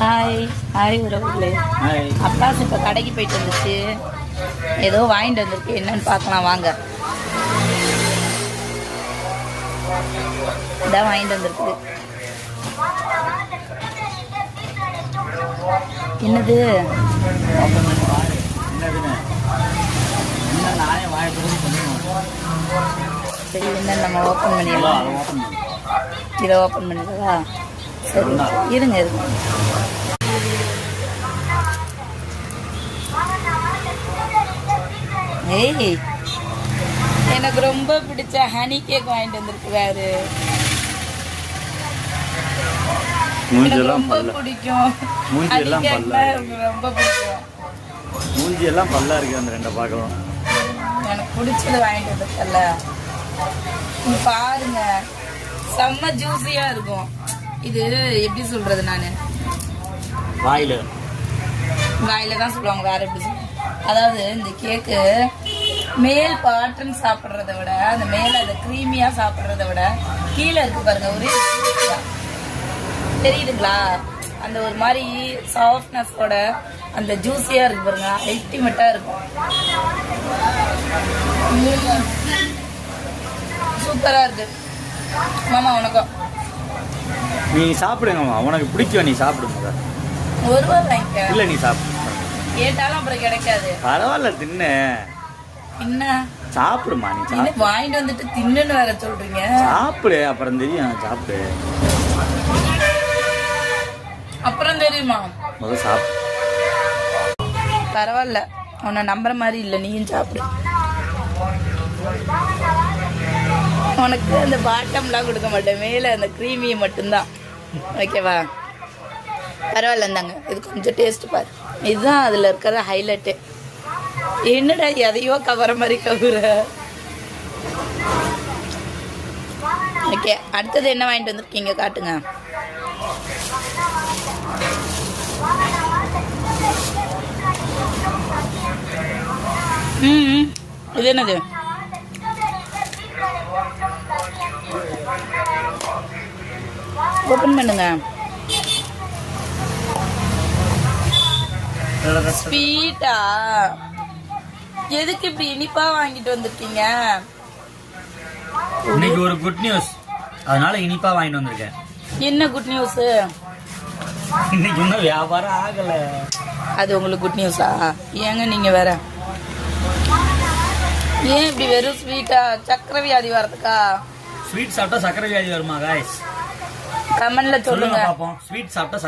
Hi hi உறவுகளே. Abbas இப்போ கடைக்கு போயிட்டு வந்துச்சு. ஏதோ வாங்கிட்டு வந்திருக்கு, என்னன்னு பார்க்கலாம் வாங்க. இதான் வாங்கிட்டு வந்திருக்கு. என்னது? சரி, என்ன நம்ம ஓப்பன் பண்ணிடலாம். இதை ஓப்பன் பண்ணிடவா? சரி இருங்க இருங்க. ஏய், எனக்கு ரொம்ப பிடிச்ச ஹனி கேக் வாங்கிட்டு வந்திருக்கிறாரு. ரொம்ப பிடிக்கும். ரொம்ப பிடிக்கும். மூஞ்சி எல்லாம் பல்லா இருக்கு. அந்த ரெண்டை பார்க்கலாம். எனக்கு பிடிச்சது வாங்கிட்டு வந்திருக்கல, பாருங்க. செம்ம ஜூஸியா இருக்கும். இது எப்படி சொல்றது, நானு வாயில தான் சொல்லுவாங்க, வேற எப்படி சொல்லுவாங்க. அதாவது இந்த கேக்கு மேல் பாட்டன் சாப்பிட்றத விட, அந்த மேல அந்த கிரீமியா சாப்பிட்றத விட கீழே இருக்கு பாருங்க, ஒரே தெரியுதுங்களா? அந்த ஒரு மாதிரி சாஃப்ட்னஸோட அந்த ஜூஸியா இருக்கு பாருங்க, அல்டிமேட்டா இருக்கும். சூப்பரா இருக்கு மாமா. உனக்கும் நீ சாப்பிடுங்கம்மா, உனக்கு பிடிக்கும். நீ சாப்பிடுங்க. ஒரு ரூபா வாங்கிக்க. இல்ல நீ சாப்பிடு. கேட்டாலும் அப்புறம் கிடைக்காது. பரவாயில்ல, தின்னு. என்ன சாப்பிடுமா? நீ சாப்பிடு. வாங்கிட்டு வந்துட்டு தின்னுன்னு வேற சொல்றீங்க. சாப்பிடு, அப்புறம் தெரியும். சாப்பிடு, அப்புறம் தெரியுமா? முதல்ல சாப்பிடு. பரவாயில்ல, உன்னை நம்புற மாதிரி இல்லை. நீயும் சாப்பிடு. உனக்கு அந்த பாட்டம்லாம் கொடுக்க மாட்டேன், மேலே அந்த க்ரீமியை மட்டும்தான். ஓகேவா? பரவாயில்ல, இருந்தாங்க. இது கொஞ்சம் டேஸ்ட் பாரு. இதுதான் அதில் இருக்கிற ஹைலைட்டு. என்னடா எதையோ கவர மாதிரி கவுற. ஓகே, அடுத்தது என்ன வாங்கிட்டு வந்திருக்கீங்க காட்டுங்க. இது என்னது? ஓபன் பண்ணுங்க. ஸ்வீட்டா? எதுக்கு இப்படி இனிப்பா வாங்கிட்டு வந்திருக்கீங்க? இன்னைக்கு ஒரு குட் நியூஸ், அதனால இனிப்பா வாங்கிட்டு வந்திருக்கேன். என்ன குட் நியூஸ்? இன்னைக்கு இன்னும் வியாபாரம் ஆகல. அது உங்களுக்கு குட் நியூஸா? ஏங்க நீங்க வேற, ஏன் இப்படி வெறும் ஸ்வீட்டா? சக்கரை வியாதி வரதுக்கா? ஸ்வீட் சாப்பிட்டா சக்கரை வியாதி வருமா? गाइस கமெண்ட்ல சொல்லுங்க பாப்போம். ஸ்வீட் சாப்பிட்டா